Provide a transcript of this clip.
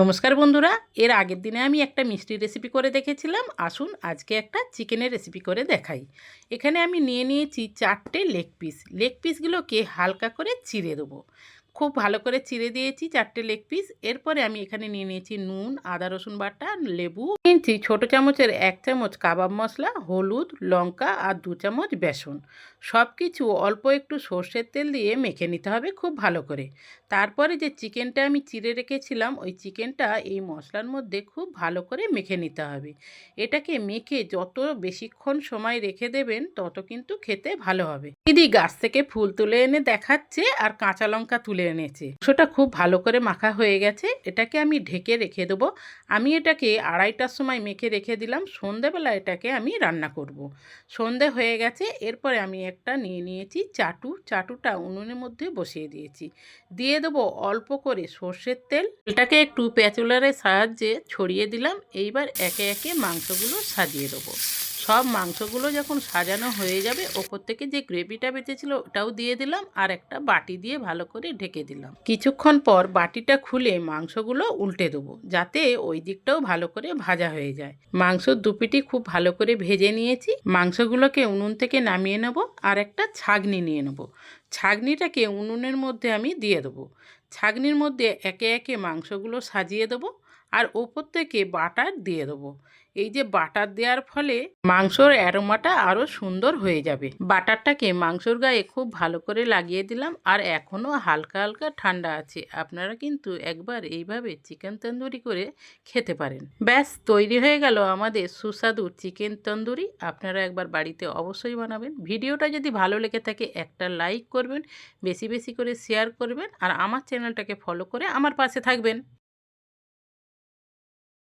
নমস্কার বন্ধুরা, এর আগের দিনে আমি একটা মিষ্টি রেসিপি করে দেখেছিলাম। আসুন আজকে একটা চিকেনের রেসিপি করে দেখাই। এখানে আমি নিয়ে নিয়েছি 4টে লেগ পিস। লেগ পিসগুলোকে হালকা করে চিড়ে দেবো। খুব ভালো করে চিড়ে দিয়েছি 4টে লেগ পিস। এরপরে আমি এখানে নিয়ে নিয়েছি নুন, আদা রসুন বাটা, লেবু নিয়েছি ছোটো চামচের 1 চামচ কাবাব মশলা, হলুদ, লঙ্কা আর 2 চামচ বেসন। সব কিছু অল্প একটু সর্ষের তেল দিয়ে মেখে নিতে হবে খুব ভালো করে। তারপরে যে চিকেনটা আমি চিড়ে রেখেছিলাম ওই চিকেনটা এই মশলার মধ্যে খুব ভালো করে মেখে নিতে হবে। এটাকে মেখে যত বেশিক্ষণ সময় রেখে দেবেন তত কিন্তু খেতে ভালো হবে। দিদি গাছ থেকে ফুল তুলে এনে দেখাচ্ছে আর কাঁচা লঙ্কা তুলে এনেছে। মাংসটা খুব ভালো করে মাখা হয়ে গেছে, এটাকে আমি ঢেকে রেখে দেবো। আমি এটাকে 2:30টার সময় মেখে রেখে দিলাম। সন্ধেবেলা এটাকে আমি রান্না করব। সন্ধে হয়ে গেছে, এরপরে আমি একটা নিয়ে নিয়েছি চাটুটা উনুনের মধ্যে বসিয়ে দিয়েছি। দিয়ে দেবো অল্প করে সর্ষের তেল। এটাকে একটু প্যাচুলারের সাহায্যে ছড়িয়ে দিলাম। এইবার একে একে মাংসগুলো সাজিয়ে দেবো। সব মাংসগুলো যখন সাজানো হয়ে যাবে ওপর থেকে যে গ্রেভিটা বেঁচেছিল ওটাও দিয়ে দিলাম আর একটা বাটি দিয়ে ভালো করে ঢেকে দিলাম। কিছুক্ষণ পর বাটিটা খুলে মাংসগুলো উল্টে দেবো যাতে ওই দিকটাও ভালো করে ভাজা হয়ে যায়। মাংসর দুপিটি খুব ভালো করে ভেজে নিয়েছি। মাংসগুলোকে উনুন থেকে নামিয়ে নেব আর একটা ছাঁকনি নিয়ে নেব। ছাঁকনিটাকে উনুনের মধ্যে আমি দিয়ে দেবো। ছাঁকনির মধ্যে একে একে মাংসগুলো সাজিয়ে দেবো আর ওপর থেকে বাটার দিয়ে দেবো। এই যে বাটার দেওয়ার ফলে মাংসর অ্যারোমাটা আরও সুন্দর হয়ে যাবে। বাটারটাকে মাংসর গায়ে খুব ভালো করে লাগিয়ে দিলাম আর এখনও হালকা হালকা ঠান্ডা আছে। আপনারা কিন্তু একবার এইভাবে চিকেন তন্দুরি করে খেতে পারেন। ব্যাস তৈরি হয়ে গেল আমাদের সুস্বাদু চিকেন তন্দুরি। আপনারা একবার বাড়িতে অবশ্যই বানাবেন। ভিডিওটা যদি ভালো লেগে থাকে একটা লাইক করবেন, বেশি বেশি করে শেয়ার করবেন আর আমার চ্যানেলটাকে ফলো করে আমার পাশে থাকবেন।